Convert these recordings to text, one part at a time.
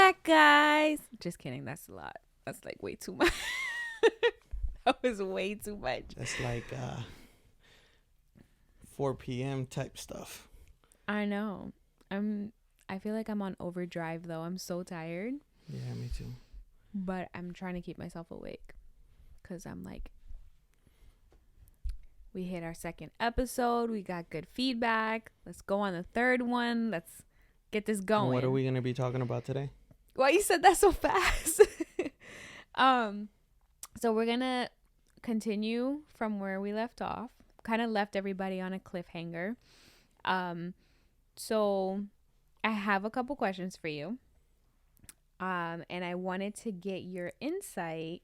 back, guys. Just kidding. That's a lot. That's like way too much. That was way too much. That's like 4 p.m. type stuff. I know. I feel like I'm on overdrive though. I'm so tired. Yeah, me too. But I'm trying to keep myself awake. Cause I'm like, we hit our second episode. We got good feedback. Let's go on the third one. Let's get this going. And what are we gonna be talking about today? Why you said that so fast? So we're gonna continue from where we left off. Kind of left everybody on a cliffhanger. So I have a couple questions for you. And I wanted to get your insight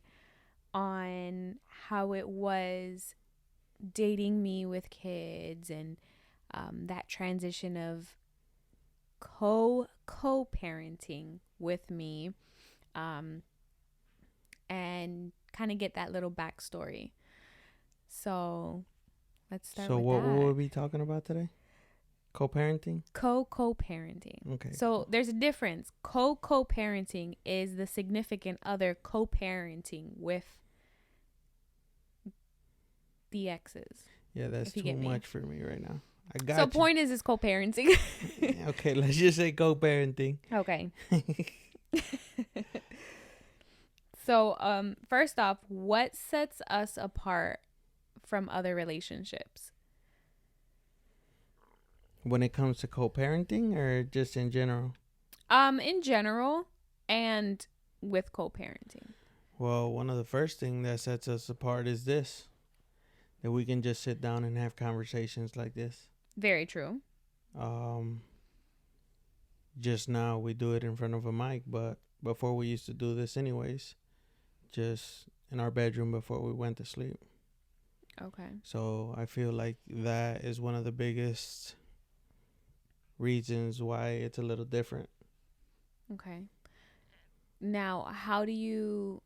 on how it was dating me with kids and that transition of co-parenting with me, and kind of get that little backstory. So let's start with that. So what will we be talking about today? Co-parenting? Co-parenting. Okay. So there's a difference. Co-parenting is the significant other co-parenting with the exes. Yeah, that's too much for me right now. I got so you. Point is co-parenting. Okay, let's just say co-parenting. Okay. So first off, what sets us apart from other relationships? When it comes to co-parenting or just in general? In general and with co-parenting. Well, one of the first things that sets us apart is this. That we can just sit down and have conversations like this. Very true. Just now we do it in front of a mic, but before we used to do this anyways. Just in our bedroom before we went to sleep. Okay. So I feel like that is one of the biggest reasons why it's a little different. Okay. Now, how do you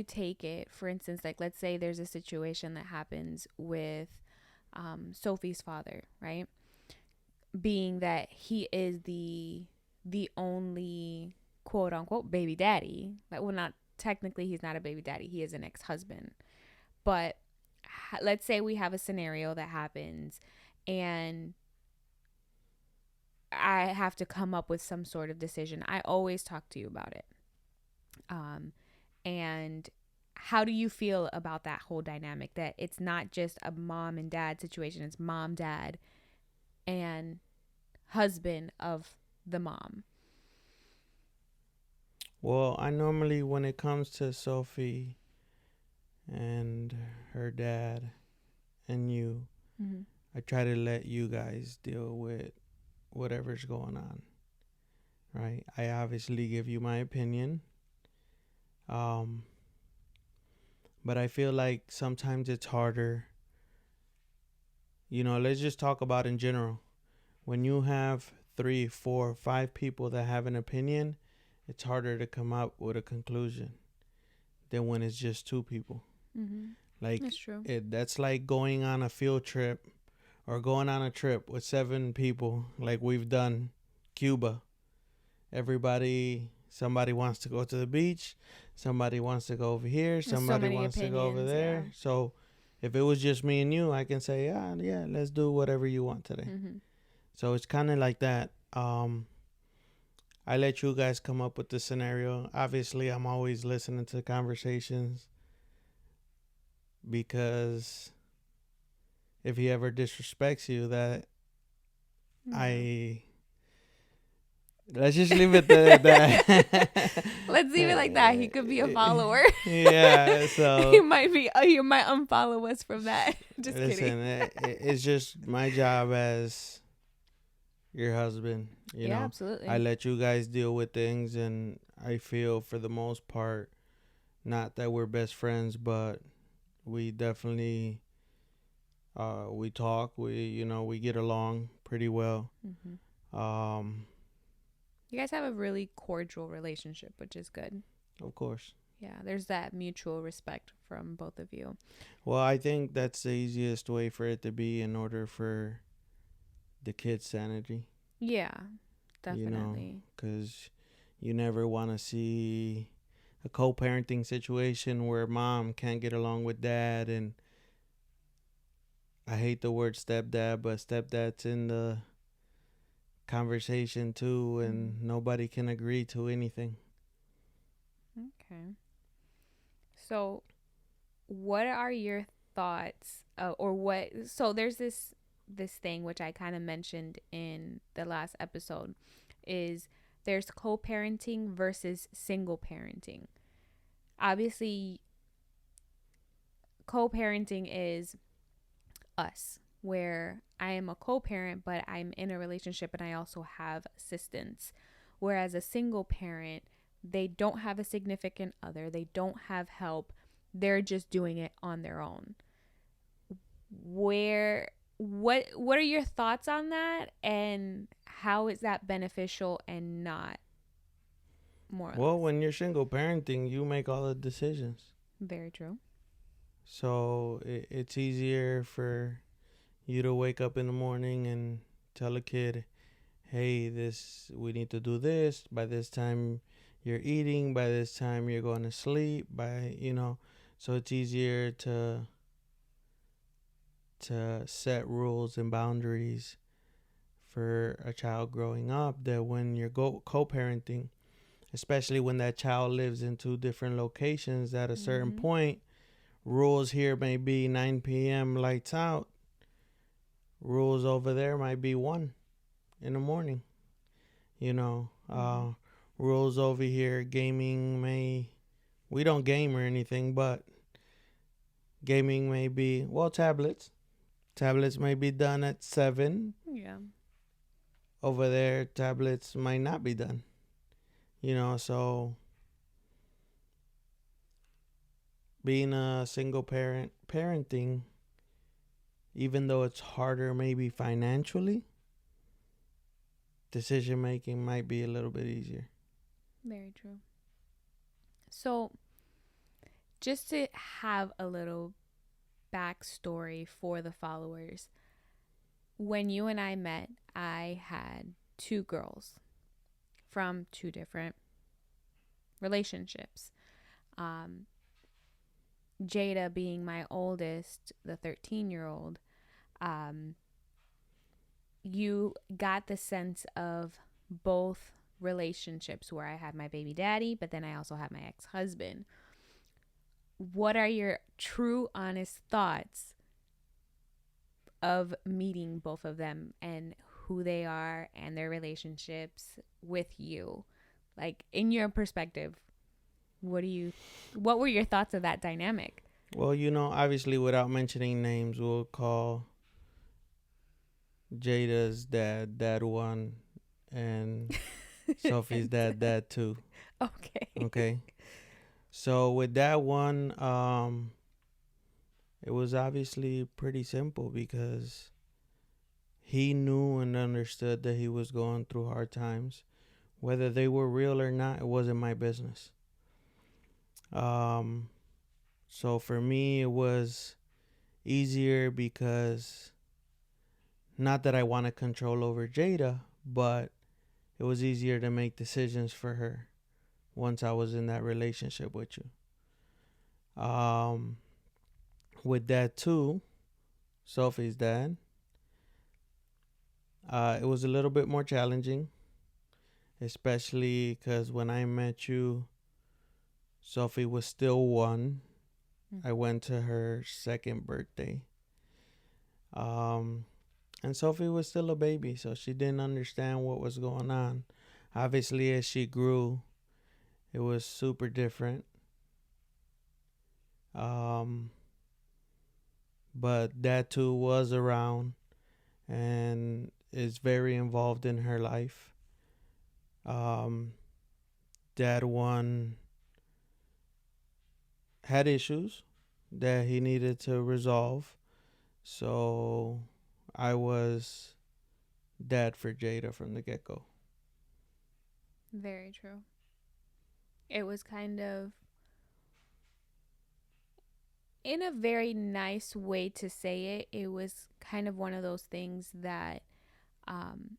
take it? For instance, like let's say there's a situation that happens with Sophie's father, right? Being that he is the only quote unquote baby daddy. Like, well, not technically, he's not a baby daddy. He is an ex-husband. But let's say we have a scenario that happens and I have to come up with some sort of decision. I always talk to you about it. And how do you feel about that whole dynamic? That it's not just a mom and dad situation. It's mom, dad, and husband of the mom. Well, I normally, when it comes to Sophie and her dad and you, I try to let you guys deal with whatever's going on, right? I obviously give you my opinion, but I feel like sometimes it's harder. Let's just talk about in general. When you have 3, 4, 5 people that have an opinion, it's harder to come up with a conclusion than when it's just 2 people. Like, that's true. That's like going on a field trip or going on a trip with 7 people, like we've done Cuba. Somebody wants to go to the beach, somebody wants to go over here, somebody wants to go over there. Yeah. So if it was just me and you, I can say, yeah, let's do whatever you want today. So it's kind of like that. I let you guys come up with the scenario. Obviously, I'm always listening to conversations because if he ever disrespects you, let's just leave it at that. Let's leave it like that. He could be a follower. Yeah, so he might unfollow us from that. Just kidding. It's just my job as your husband. You know, absolutely. I let you guys deal with things, and I feel for the most part, not that we're best friends, but we definitely we talk. We get along pretty well. You guys have a really cordial relationship, which is good. Of course. Yeah, there's that mutual respect from both of you. Well, I think that's the easiest way for it to be in order for the kids' sanity. Yeah, definitely. Because You never want to see a co-parenting situation where mom can't get along with dad, and I hate the word stepdad, but stepdad's in the conversation too, and nobody can agree to anything. Okay. So, what are your thoughts, or what? So, there's this thing which I kind of mentioned in the last episode, is there's co-parenting versus single parenting. Obviously, co-parenting is us, where I am a co-parent, but I'm in a relationship and I also have assistance. Whereas a single parent, they don't have a significant other, they don't have help, they're just doing it on their own. Where what are your thoughts on that, and how is that beneficial and not, more or Well, less? when you're single parenting, you make all the decisions. Very true. So it's easier for you to wake up in the morning and tell a kid, hey, this we need to do this by this time, you're eating by this time, you're going to sleep by, so it's easier to set rules and boundaries for a child growing up, that when you're co-parenting, especially when that child lives in two different locations, at a certain Mm-hmm. point, rules here may be 9 p.m. lights out, rules over there might be 1 in the morning. you know Mm-hmm. uh Rules over here, gaming may, we don't game or anything, but gaming may be, well, tablets may be done at 7. Yeah. Over there, tablets might not be done. So being a single parent, parenting, even though it's harder maybe financially, decision making might be a little bit easier. Very true. So, just to have a little backstory for the followers, when you and I met, I had two girls from two different relationships. Um, Jada being my oldest, the 13-year-old, um, you got the sense of both relationships, where I had my baby daddy, but then I also had my ex husband. What are your true, honest thoughts of meeting both of them, and who they are and their relationships with you? Like, in your perspective, what were your thoughts of that dynamic? Well, obviously, without mentioning names, we'll call Jada's dad dad one, and Sophie's dad two. Okay. Okay. So with that one, it was obviously pretty simple, because he knew and understood that he was going through hard times. Whether they were real or not, it wasn't my business. Um, so for me, it was easier, because not that I want to control over Jada, but it was easier to make decisions for her once I was in that relationship with you. Um, with that too, Sophie's dad, it was a little bit more challenging, especially because when I met you, Sophie was still 1. I went to her second birthday. Um, and Sophie was still a baby, so she didn't understand what was going on. Obviously, as she grew, it was super different. Um, but Dad too was around and is very involved in her life. Um, Dad one had issues that he needed to resolve, so I was dad for Jada from the get go. Very true. It was kind of, in a very nice way to say it, it was kind of one of those things that, um,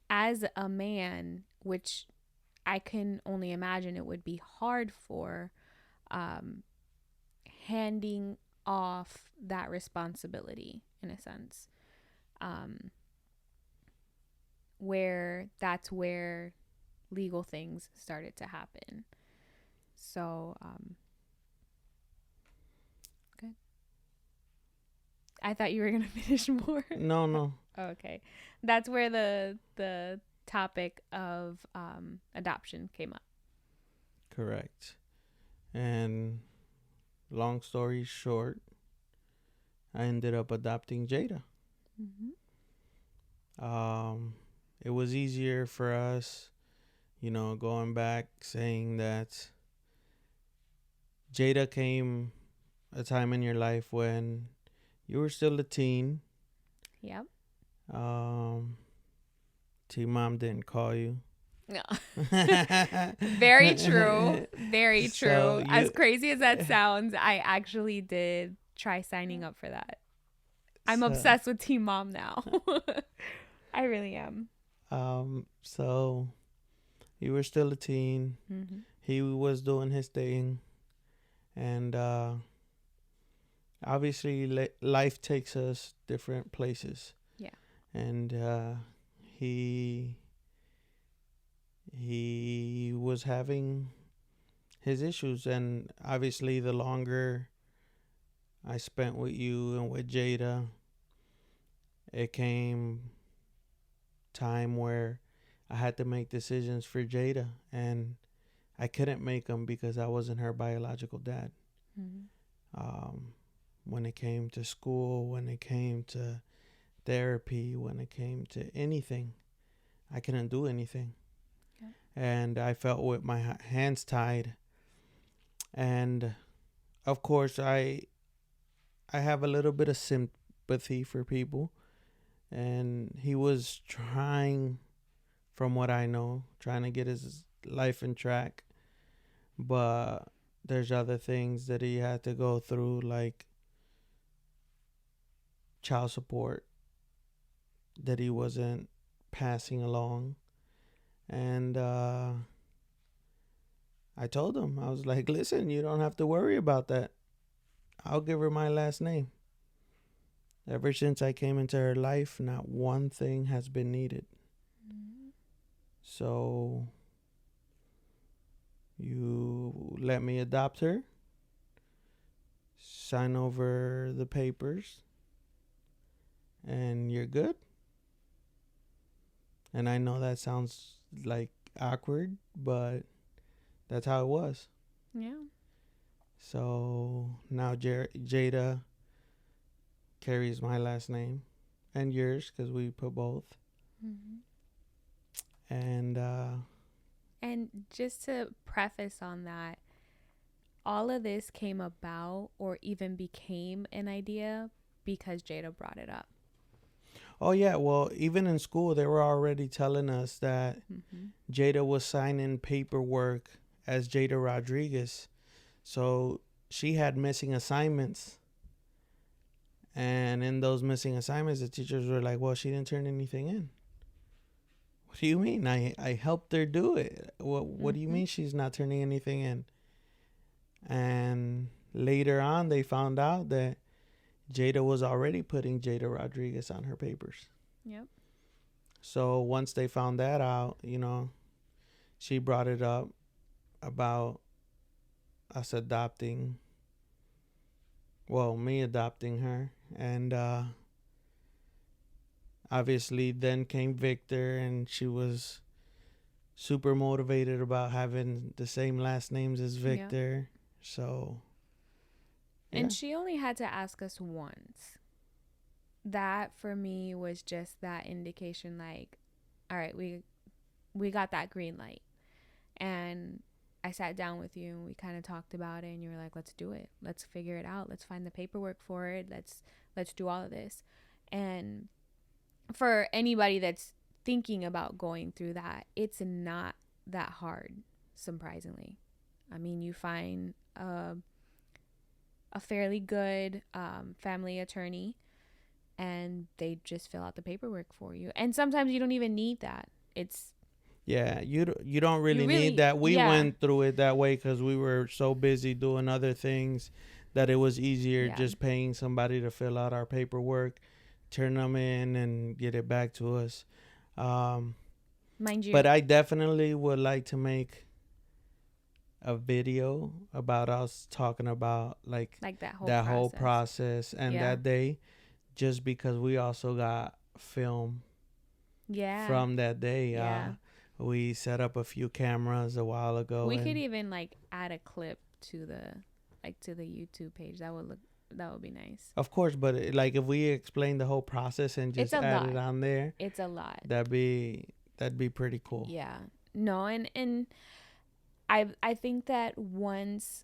as a man, which I can only imagine it would be hard for um, handing off that responsibility in a sense, um, where that's where legal things started to happen. So, good. I thought you were gonna finish more. No, no. Okay, that's where the topic of adoption came up. Correct. And long story short, I ended up adopting Jada. Mm-hmm. It was easier for us, going back saying that Jada came a time in your life when you were still a teen. Yep. T mom didn't call you. No. Very true. Very So true. As crazy as that sounds, I actually did try signing up for that. I'm so obsessed with Team Mom now. I really am. so you were still a teen. Mm-hmm. He was doing his thing, and obviously life takes us different places. Yeah. And he was having his issues, and obviously the longer I spent with you and with Jada, it came time where I had to make decisions for Jada, and I couldn't make them because I wasn't her biological dad. Mm-hmm. When it came to school, when it came to therapy, when it came to anything, I couldn't do anything. Yeah. And I felt with my hands tied. And of course, I have a little bit of sympathy for people. And he was trying, from what I know, trying to get his life in track. But there's other things that he had to go through, like child support, that he wasn't passing along. And I told him, I was like, listen, you don't have to worry about that. I'll give her my last name. Ever since I came into her life, not one thing has been needed. Mm-hmm. So you let me adopt her, sign over the papers, and you're good. And I know that sounds like awkward, but that's how it was. Yeah. So now Jada carries my last name and yours because we put both. Mm-hmm. And just to preface on that, all of this came about or even became an idea because Jada brought it up. oh yeah, well, even in school they were already telling us that Mm-hmm. Jada was signing paperwork as Jada Rodriguez. So she had missing assignments. And in those missing assignments, the teachers were like, well, she didn't turn anything in. What do you mean? I helped her do it. What do you Mm-hmm. mean she's not turning anything in? And later on, they found out that Jada was already putting Jada Rodriguez on her papers. Yep. So once they found that out, she brought it up about us adopting, well, me adopting her. And obviously then came Victor, and she was super motivated about having the same last names as Victor. Yep. So, yeah. And she only had to ask us once. That for me was just that indication, like, all right, we got that green light. And I sat down with you and we kind of talked about it, and you were like, let's do it. Let's figure it out. Let's find the paperwork for it. Let's do all of this. And for anybody that's thinking about going through that, it's not that hard, surprisingly. I mean, you find a fairly good family attorney, and they just fill out the paperwork for you. And sometimes you don't even need that. It's Yeah, you don't You really need really, that. We yeah, went through it that way because we were so busy doing other things that it was easier yeah. just paying somebody to fill out our paperwork, turn them in, and get it back to us. Um, Mind you, but I definitely would like to make a video about us talking about like like that whole that whole process. process and Yeah. that day, just because we also got film Yeah. from that day. Yeah. We set up a few cameras a while ago, We could and even like add a clip to the YouTube page. That would be nice. of course, but like if we explain the whole process and It's just a add it lot. on there, It's a lot. that'd be pretty cool. Yeah. No, and I think that once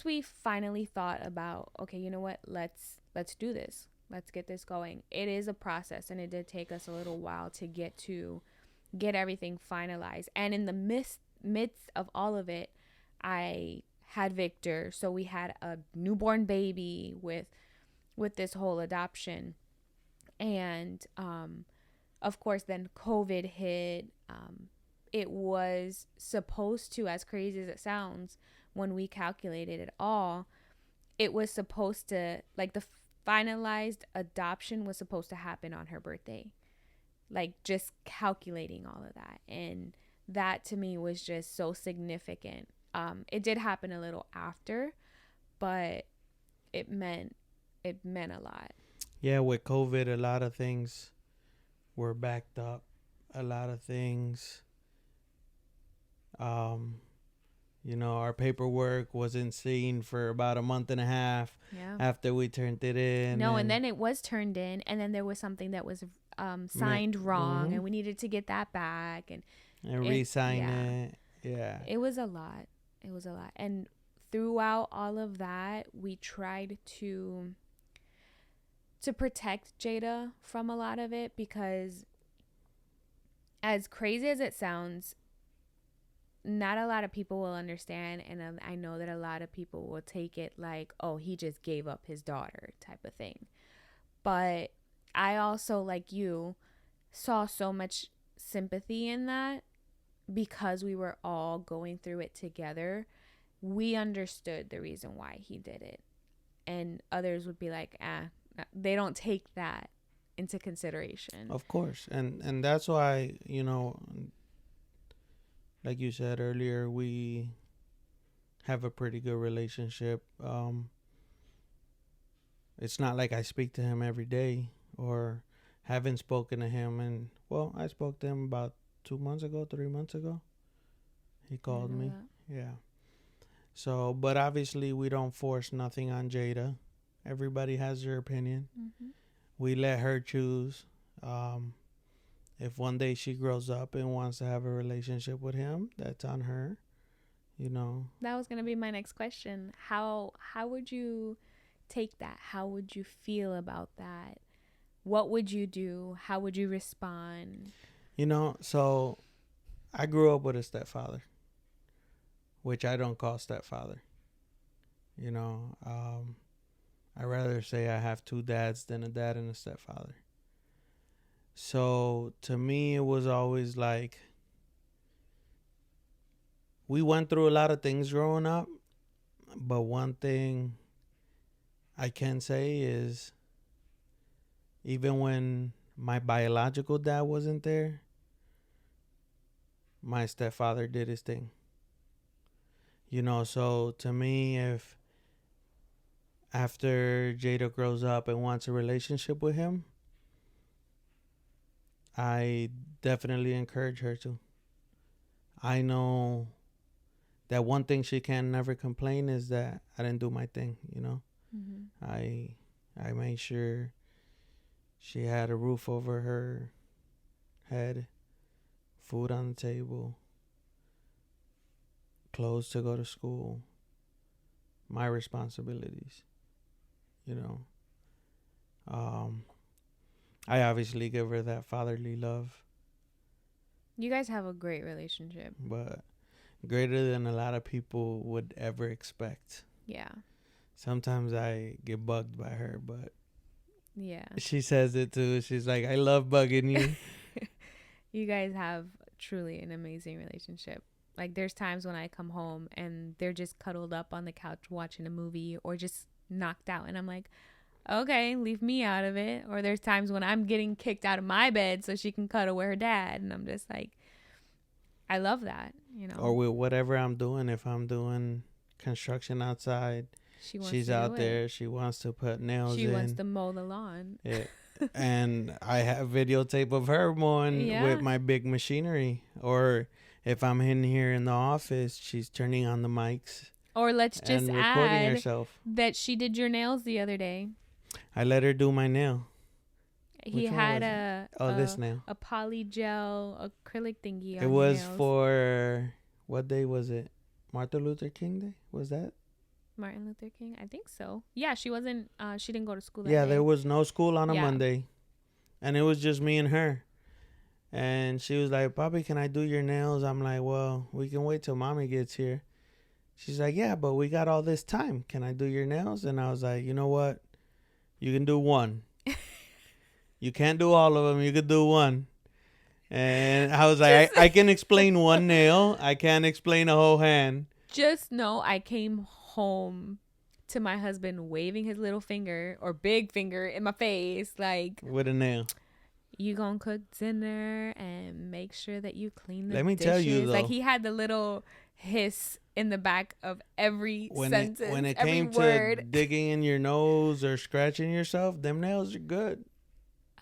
we finally thought about, okay, you know what, let's do this, let's get this going. It is a process, and it did take us a little while to get everything finalized. And in the midst of all of it, I had Victor, so we had a newborn baby with this whole adoption. And of course, then COVID hit. It was supposed to, as crazy as it sounds, when we calculated it all, it was supposed to, like, the finalized adoption was supposed to happen on her birthday. Like, just calculating all of that. And that to me was just so significant. It did happen a little after, but it meant a lot. Yeah, with COVID, a lot of things were backed up. A lot of things, um, our paperwork wasn't seen for about a month and a half Yeah. after we turned it in. No, and then it was turned in, and then there was something that was signed wrong, mm-hmm. and we needed to get that back, and And it, re-sign yeah, it. Yeah. it was a lot. It was a lot, and throughout all of that, we tried to protect Jada from a lot of it, because as crazy as it sounds, not a lot of people will understand, and I know that a lot of people will take it like, oh, he just gave up his daughter type of thing. But I also, like you, saw so much sympathy in that, because we were all going through it together. We understood the reason why he did it. And others would be like, they don't take that into consideration. Of course. And that's why, like you said earlier, we have a pretty good relationship. It's not like I speak to him every day or haven't spoken to him. And, well, I spoke to him about 2 months ago, 3 months ago. He called me. That. Yeah. So, but obviously we don't force nothing on Jada. Everybody has their opinion. Mm-hmm. We let her choose. If one day she grows up and wants to have a relationship with him, that's on her. That was gonna be my next question. How would you take that? How would you feel about that? What would you do? How would you respond? So I grew up with a stepfather, which I don't call stepfather. I rather say I have two dads than a dad and a stepfather. So to me, it was always like, we went through a lot of things growing up, but one thing I can say is, even when my biological dad wasn't there, my stepfather did his thing. So to me, if after Jada grows up and wants a relationship with him, I definitely encourage her to. I know that one thing she can never complain is that I didn't do my thing, Mm-hmm. I made sure she had a roof over her head, food on the table, clothes to go to school, my responsibilities, you know. I obviously give her that fatherly love, You guys have a great relationship. but greater than a lot of people would ever expect. Yeah. Sometimes I get bugged by her, but Yeah. she says it too. She's like, I love bugging you. You guys have truly an amazing relationship. Like there's times when I come home and they're just cuddled up on the couch watching a movie or just knocked out, and I'm like, okay, leave me out of it. Or there's times when I'm getting kicked out of my bed so she can cuddle with her dad, and I'm just like, I love that, you Or know. with whatever I'm doing, if I'm doing construction outside, She wants she's to do out it. there. She wants to put nails She wants in. to mow the lawn. Yeah. And I have videotape of her mowing with Yeah. my big machinery. Or if I'm in here in the office, she's turning on the mics Or let's just and recording add herself. that she did your nails the other day. I let her do my nail. He Which one had was it? a This nail. a poly gel acrylic thingy It on your was nails. for, what day was it? Martin Luther King Day? Was that? Martin Luther King, I think so. Yeah, she wasn't. She didn't go to school that Yeah, day. there was no school on a Yeah. Monday. And it was just me and her. And she was like, Bobby, can I do your nails? I'm like, well, we can wait till mommy gets here. She's like, yeah, but we got all this time. Can I do your nails? And I was like, you know what? You can do one. You can't do all of them. You could do one. And I was like, I can explain one nail. I can't explain a whole hand. Just know I came home to my husband waving his little finger or big finger in my face like, With a nail. you gonna cook dinner and make sure that you clean the Let me dishes. tell you, though. Like he had the little hiss in the back of every sentence, When it every came word. to digging in your nose or scratching yourself, them nails are good.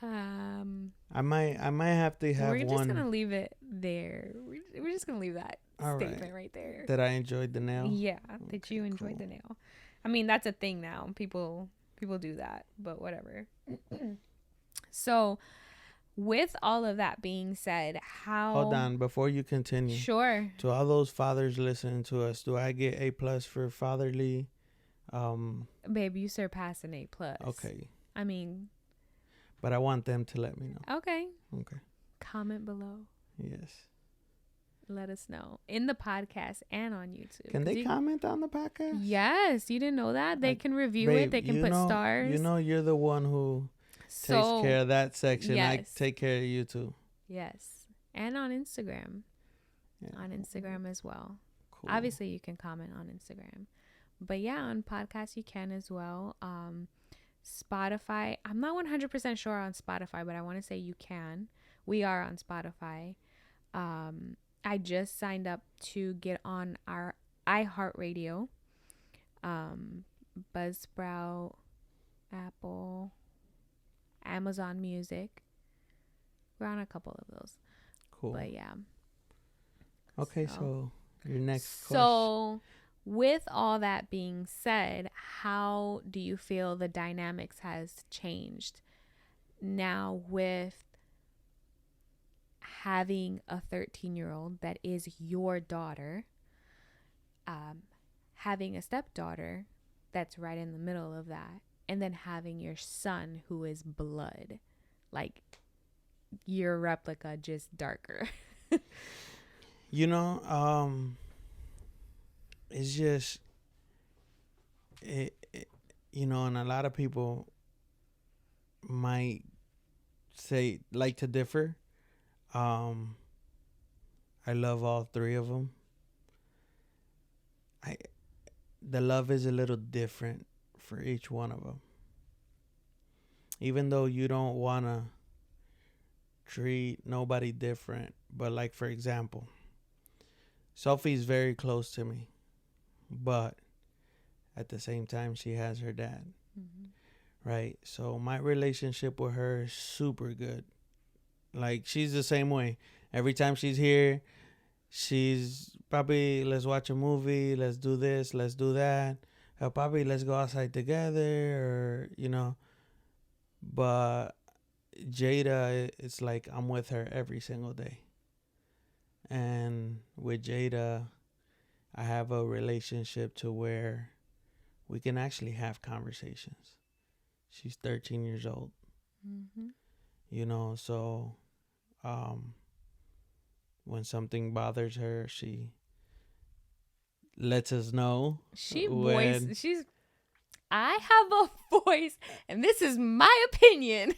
I might have to have We're one. just gonna leave it there. We're just gonna leave that All statement right there. That I enjoyed the nail. Yeah, that you enjoyed the nail. I mean, that's a thing now. People do that, but whatever. So, with all of that being said, how? Hold on, before you continue. Sure. To all those fathers listening to us, do I get A+ for fatherly? Babe, you surpass an A+. Okay. I mean, but I want them to let me know. Okay. Okay. Comment below. Yes. Let us know in the podcast and on YouTube. Can they comment on the podcast? Yes. You didn't know that? They can review it. They can put stars. You know you're the one who takes care of that section. Yes. I take care of you too. Yes. And on Instagram. Yeah. On Instagram as well. Cool. Obviously, you can comment on Instagram. But yeah, on podcasts you can as well. Spotify. I'm not 100% sure on Spotify, but I want to say you can. We are on Spotify. I just signed up to get on our iHeartRadio, Buzzsprout, Apple, Amazon Music. We're on a couple of those. Cool. But yeah. Okay, so your next question. So with all that being said, how do you feel the dynamics has changed now with having a 13-year-old that is your daughter, having a stepdaughter that's right in the middle of that, and then having your son who is blood, like your replica, just darker? You know, it's just, you know, and a lot of people might say, like to differ. I love all three of them. The love is a little different for each one of them. Even though you don't want to treat nobody different. But like, for example, Sophie's very close to me. But at the same time, she has her dad. Mm-hmm. Right? So my relationship with her is super good. Like, she's the same way. Every time she's here, she's probably, let's watch a movie, let's do this, let's do that. Probably let's go outside together, or, you know. But Jada, it's like I'm with her every single day. And with Jada, I have a relationship to where we can actually have conversations. She's 13 years old. Mm-hmm. You know, so when something bothers her, she lets us know. I have a voice, and this is my opinion.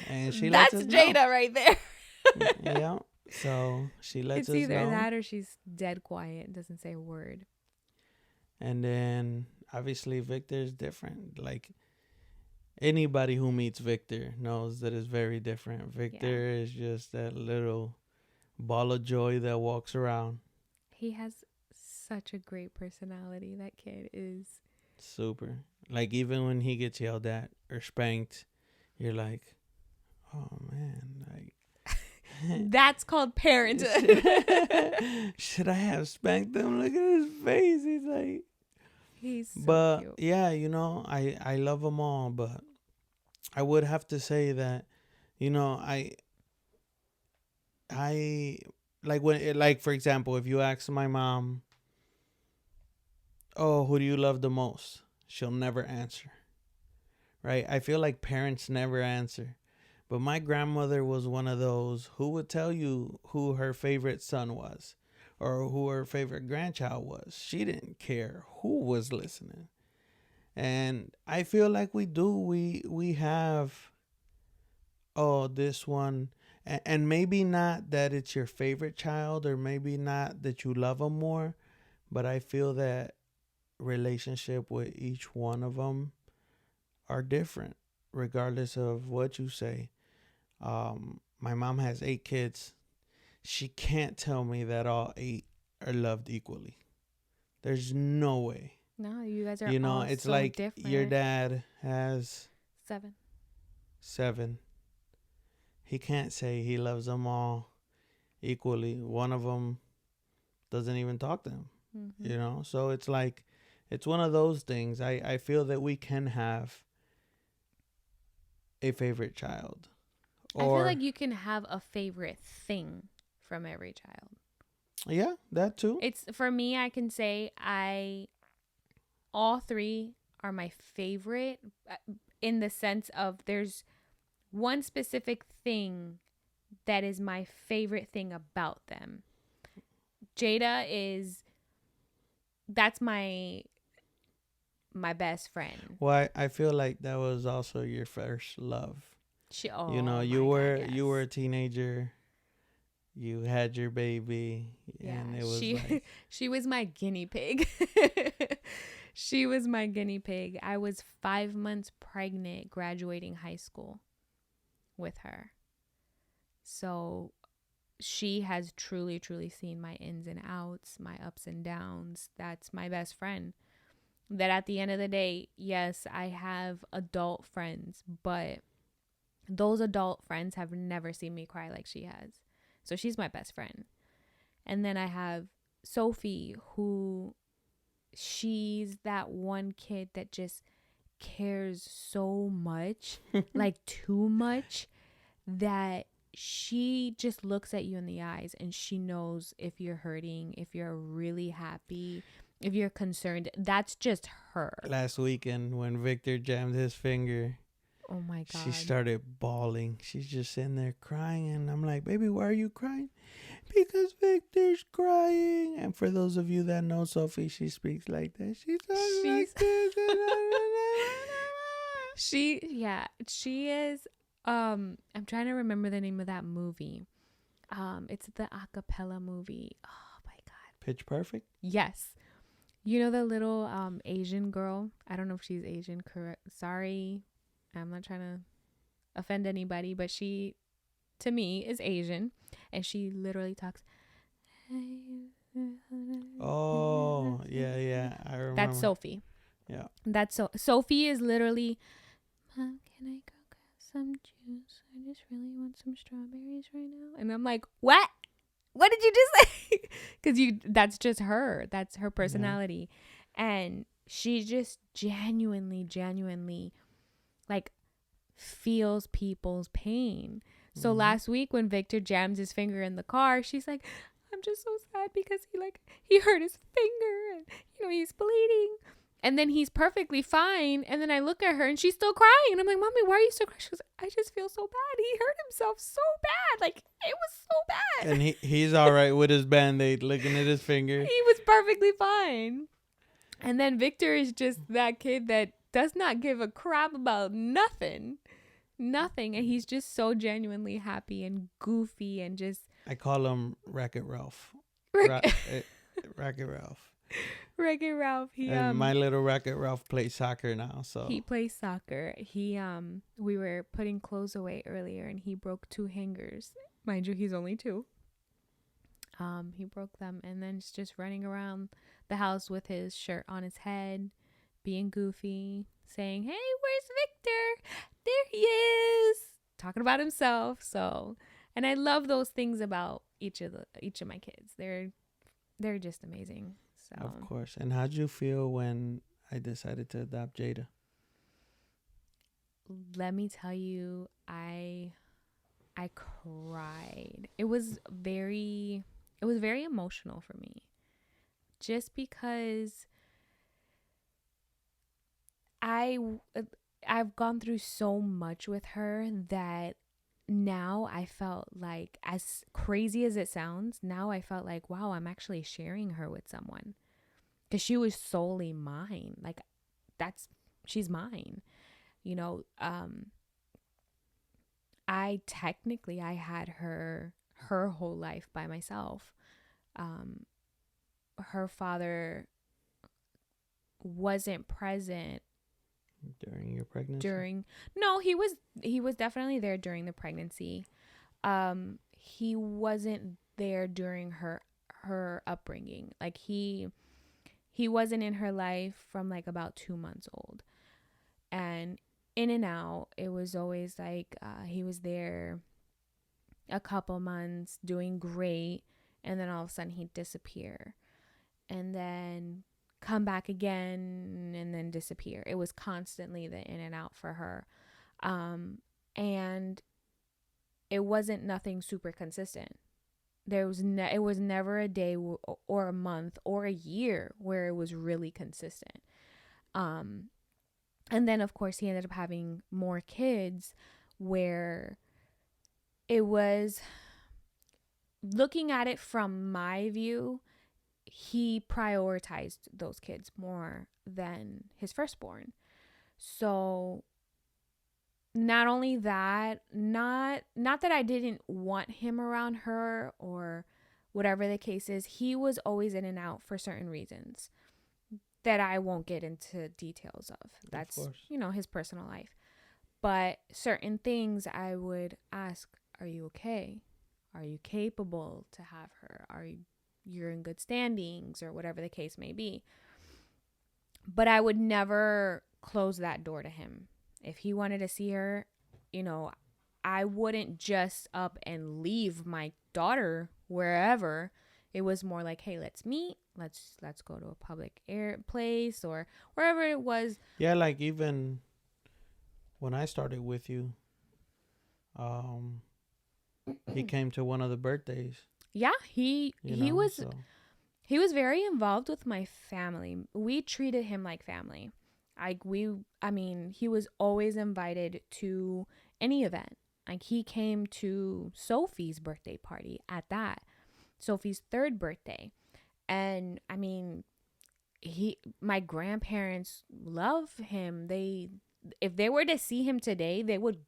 And she That's lets us Jada know. right there. Yeah. So she lets It's us either know. that or she's dead quiet, doesn't say a word. And then obviously Victor's different. Like anybody who meets Victor knows that it's very different. Yeah. Victor is just that little ball of joy that walks around. He has such a great personality. That kid is. Super. Like even when he gets yelled at or spanked, you're like, oh man, like That's called parenthood. should I have spanked him? Look at his face. He's like, He's so but cute. yeah, I love them all, but I would have to say that, you know, I like when like for example, if you ask my mom, oh, who do you love the most? She'll never answer. Right? I feel like parents never answer. But my grandmother was one of those who would tell you who her favorite son was or who her favorite grandchild was. She didn't care who was listening. And I feel like we do. We have, oh, this one, and maybe not that it's your favorite child or maybe not that you love them more, but I feel that relationship with each one of them are different regardless of what you say. My mom has 8 kids. She can't tell me that all 8 are loved equally. There's no way. No, you guys are You know, all it's so like your different. dad has 7. 7. He can't say he loves them all equally. One of them doesn't even talk to him, Mm-hmm. you know? So it's like, it's one of those things. I feel that we can have a favorite child. I feel Or, like you can have a favorite thing from every child. yeah, that too. It's for me, I can say all 3 are my favorite in the sense of there's one specific thing that is my favorite thing about them. Jada is that's my best friend. Well, I feel like that was also your first love. She You know, oh my god, yes. you were a teenager. You had your baby, Yeah, and it was like, she was my guinea pig. She was my guinea pig. I was 5 months pregnant graduating high school with her. So she has truly, truly seen my ins and outs, my ups and downs. That's my best friend. That at the end of the day, yes, I have adult friends, but those adult friends have never seen me cry like she has. So she's my best friend. And then I have Sophie, who she's that one kid that just cares so much, like too much, that she just looks at you in the eyes and she knows if you're hurting, if you're really happy, if you're concerned. That's just her. last weekend when Victor jammed his finger. Oh my God. She started bawling. She's just sitting there crying, and I'm like, "Baby, why are you crying?" Because Victor's crying. And for those of you that know Sophie, she speaks like that. She talks like this. She is. I'm trying to remember the name of that movie. It's the acapella movie. Oh my God. Pitch Perfect. Yes. You know the little Asian girl? I don't know if she's Asian, correct? Sorry. I'm not trying to offend anybody, but she to me is Asian, and she literally talks. Oh, yeah, I remember. That's Sophie. Yeah. That's Sophie is literally, Mom, can I go get some juice? I just really want some strawberries right now. And I'm like, what? What did you just say? Because that's just her. That's her personality. Yeah. And she just genuinely like feels people's pain. So last week when Victor jams his finger in the car, she's like, I'm just so sad because he hurt his finger and he's bleeding. And then he's perfectly fine. And then I look at her and she's still crying. And I'm like, Mommy, why are you still crying? She goes, I just feel so bad. He hurt himself so bad. Like, it was so bad. And he's all right with his Band-Aid, looking at his finger. He was perfectly fine. And then Victor is just that kid that does not give a crap about nothing. Nothing. And he's just so genuinely happy and goofy and just I call him Racket Ralph. Racket Ralph. Wreck-It Ralph. And my little Racket Ralph plays soccer now, so He plays soccer. We were putting clothes away earlier and he broke two hangers. Mind you, he's only two. He broke them and then just running around the house with his shirt on his head, being goofy, saying, "Hey, where's Victor? There he is." Talking about himself. So, and I love those things about each of my kids. They're just amazing. So, of course. And how'd you feel when I decided to adopt Jada? let me tell you, I cried. It was very emotional for me. Just because I I've gone through so much with her that now I felt like, as crazy as it sounds, now I felt like, wow, I'm actually sharing her with someone, because she was solely mine. Like, she's mine. You know, I had her whole life by myself. Um, her father wasn't present During your pregnancy? No, he was definitely there during the pregnancy. He wasn't there during her upbringing. Like, he wasn't in her life from like about 2 months old, and in and out. It was always like, he was there a couple months doing great, and then all of a sudden he'd disappear, and then come back again, and then disappear. It was constantly the in and out for her. And it wasn't nothing super consistent. It was never a day or a month or a year where it was really consistent. Um, and then of course he ended up having more kids, where it was, looking at it from my view, he prioritized those kids more than his firstborn. So not only that, not that I didn't want him around her or whatever the case is, he was always in and out for certain reasons that I won't get into details of. That's, his personal life. But certain things I would ask, are you okay? Are you capable to have her? You're in good standings, or whatever the case may be. But I would never close that door to him. If he wanted to see her, I wouldn't just up and leave my daughter wherever. It was more like, hey, let's meet. Let's go to a public air place or wherever it was. Yeah, like even when I started with you, he came to one of the birthdays. Yeah, he was very involved with my family. We treated him like family. He was always invited to any event. Like, he came to Sophie's birthday party at that. Sophie's third birthday. And my grandparents love him. If they were to see him today, they would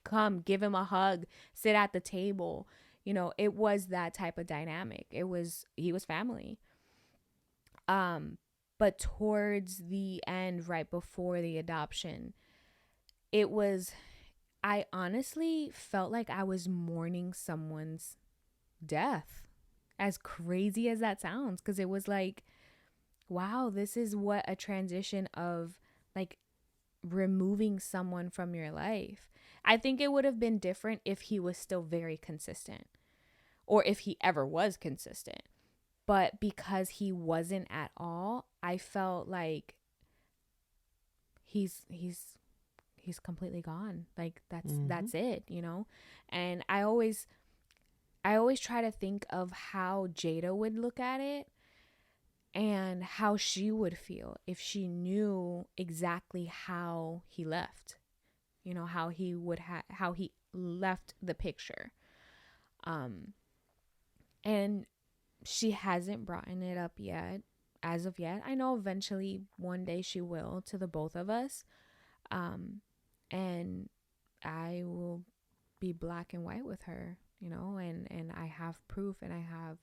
come, give him a hug, sit at the table. It was that type of dynamic. He was family. But towards the end, right before the adoption, I honestly felt like I was mourning someone's death, as crazy as that sounds, because it was like, wow, this is what a transition of, like, removing someone from your life. I think it would have been different if he was still very consistent, or if he ever was consistent. But because he wasn't at all, I felt like he's completely gone. Like, that's it, And I always try to think of how Jada would look at it and how she would feel if she knew exactly how he left. How he left the picture. And she hasn't brought it up yet, as of yet. I know eventually one day she will, to the both of us. And I will be black and white with her, you know, and I have proof and I have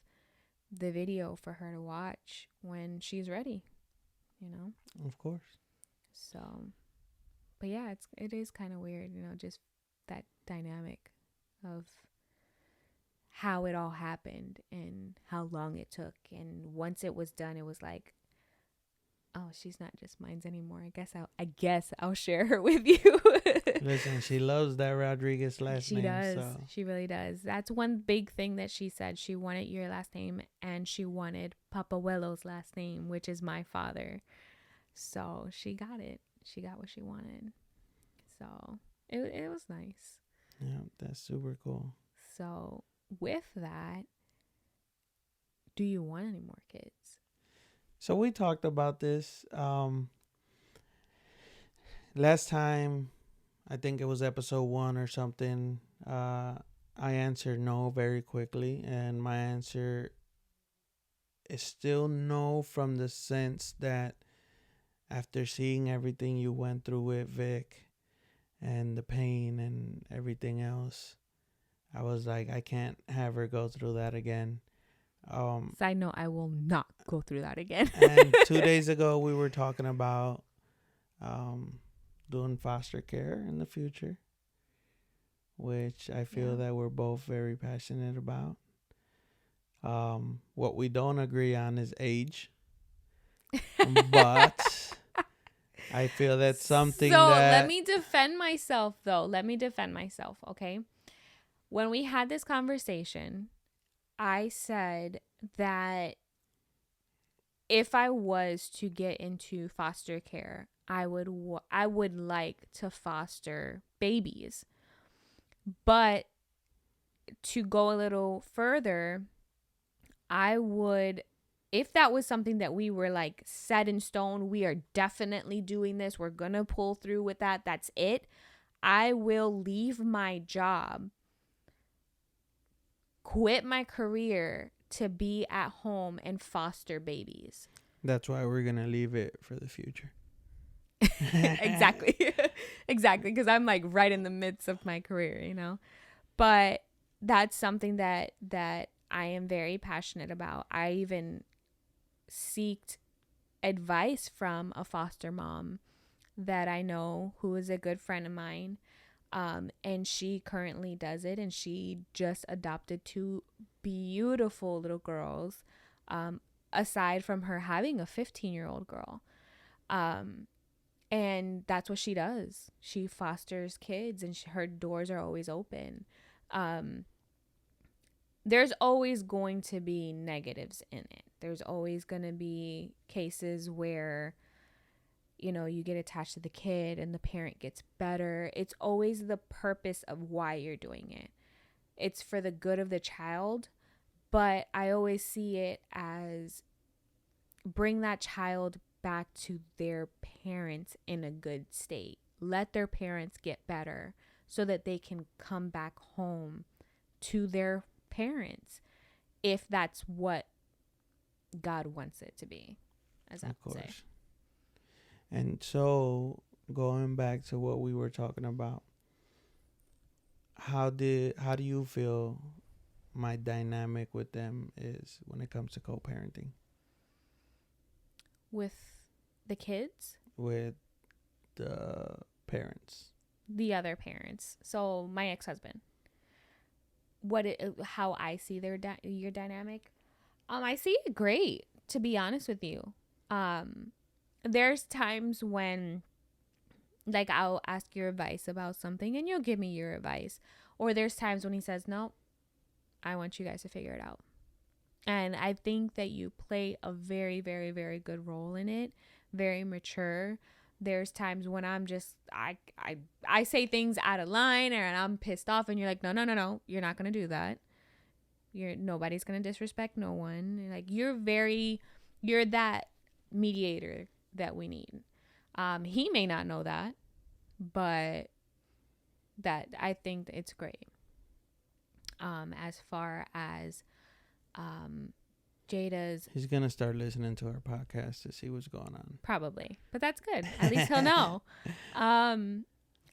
the video for her to watch when she's ready, you know. Of course. So, but yeah, it is kind of weird, you know, just that dynamic of how it all happened and how long it took. And once it was done, it was like, oh, she's not just mine anymore. I guess I'll share her with you. Listen, she loves that Rodriguez last She name, does. so She really does. That's one big thing that she said. She wanted your last name and she wanted Papawelo's last name, which is my father. So she got it. She got what she wanted. So it was nice. yeah, that's super cool. So with that, do you want any more kids? So we talked about this last time. I think it was episode 1 or something. I answered no very quickly, and my answer is still no, from the sense that after seeing everything you went through with Vic and the pain and everything else, I was like, I can't have her go through that again. Side note, I will not go through that again. And 2 days ago, we were talking about doing foster care in the future, which I feel that we're both very passionate about. What we don't agree on is age, but I feel that's something So that... let me defend myself, though. Let me defend myself, okay? When we had this conversation, I said that if I was to get into foster care, I would like to foster babies. But to go a little further, I would, if that was something that we were like set in stone, we are definitely doing this, we're going to pull through with that, that's it. I will leave my job, quit my career to be at home and foster babies. That's why we're going to leave it for the future. Exactly. Exactly. Because I'm like right in the midst of my career, you know? But that's something that I am very passionate about. I even seeked advice from a foster mom that I know who is a good friend of mine. And she currently does it, and she just adopted 2 beautiful little girls, aside from her having a 15-year-old girl. And that's what she does. She fosters kids, and her doors are always open. There's always going to be negatives in it. There's always going to be cases where, you know, you get attached to the kid and the parent gets better. It's always the purpose of why you're doing it. It's for the good of the child, but I always see it as bring that child back to their parents in a good state. Let their parents get better so that they can come back home to their parents, if that's what God wants it to be, as I would say. And so, going back to what we were talking about, how do you feel my dynamic with them is when it comes to co-parenting? With the kids? With the parents. The other parents. So my ex-husband. How I see your dynamic. I see it great, to be honest with you. There's times when, like, I'll ask your advice about something and you'll give me your advice. Or there's times when he says, no, I want you guys to figure it out. And I think that you play a very, very, very good role in it. Very mature. There's times when I'm just, I say things out of line and I'm pissed off and you're like, no, you're not going to do that. Nobody's going to disrespect no one. Like, you're that mediator that we need. He may not know that, but that I think it's great. As far as Jada's, he's gonna start listening to our podcast to see what's going on. Probably, but that's good. At least he'll know.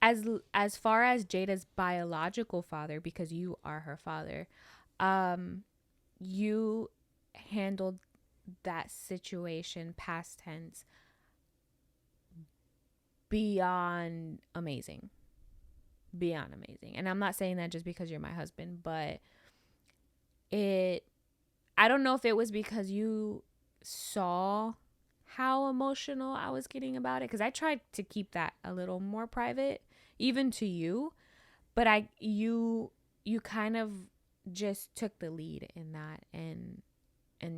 as far as Jada's biological father, because you are her father, you handled that situation, past tense, beyond amazing. Beyond amazing. And I'm not saying that just because you're my husband, but I don't know if it was because you saw how emotional I was getting about it, because I tried to keep that a little more private, even to you, but you kind of just took the lead in that and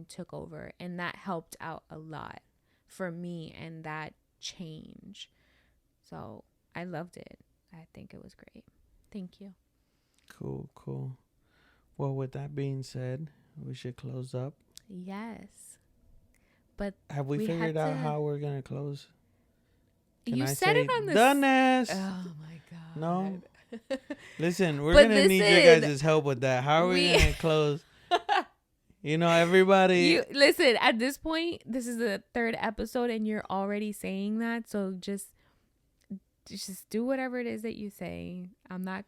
took over, and that helped out a lot for me, and that change. So I loved it. I think it was great. Thank you. Cool. Well, with that being said, we should close up. Yes. But have we figured out how we're going to close? Can you said it on the Nest? Oh, my God. No? Listen, we're going to need your guys' help with that. How are we going to close? Everybody. Listen, at this point, this is the 3rd episode and you're already saying that. So just do whatever it is that you say. I'm not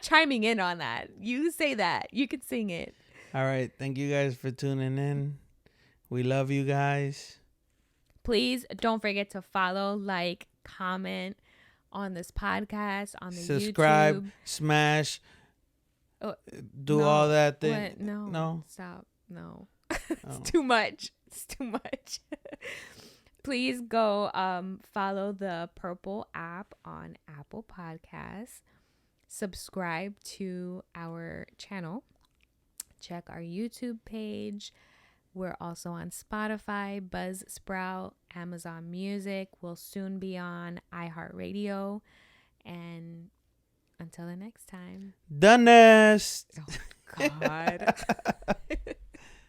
chiming in on that. You say that. You can sing it. All right. Thank you guys for tuning in. We love you guys. Please don't forget to follow, like, comment on this podcast, on the subscribe, YouTube. Smash, do all that thing. What? No. Stop. No. It's Oh. too much. It's too much. Please go follow the Purple app on Apple Podcasts. Subscribe to our channel. Check our YouTube page. We're also on Spotify, Buzzsprout, Amazon Music. We'll soon be on iHeartRadio. And until the next time. The Nest. Oh, God.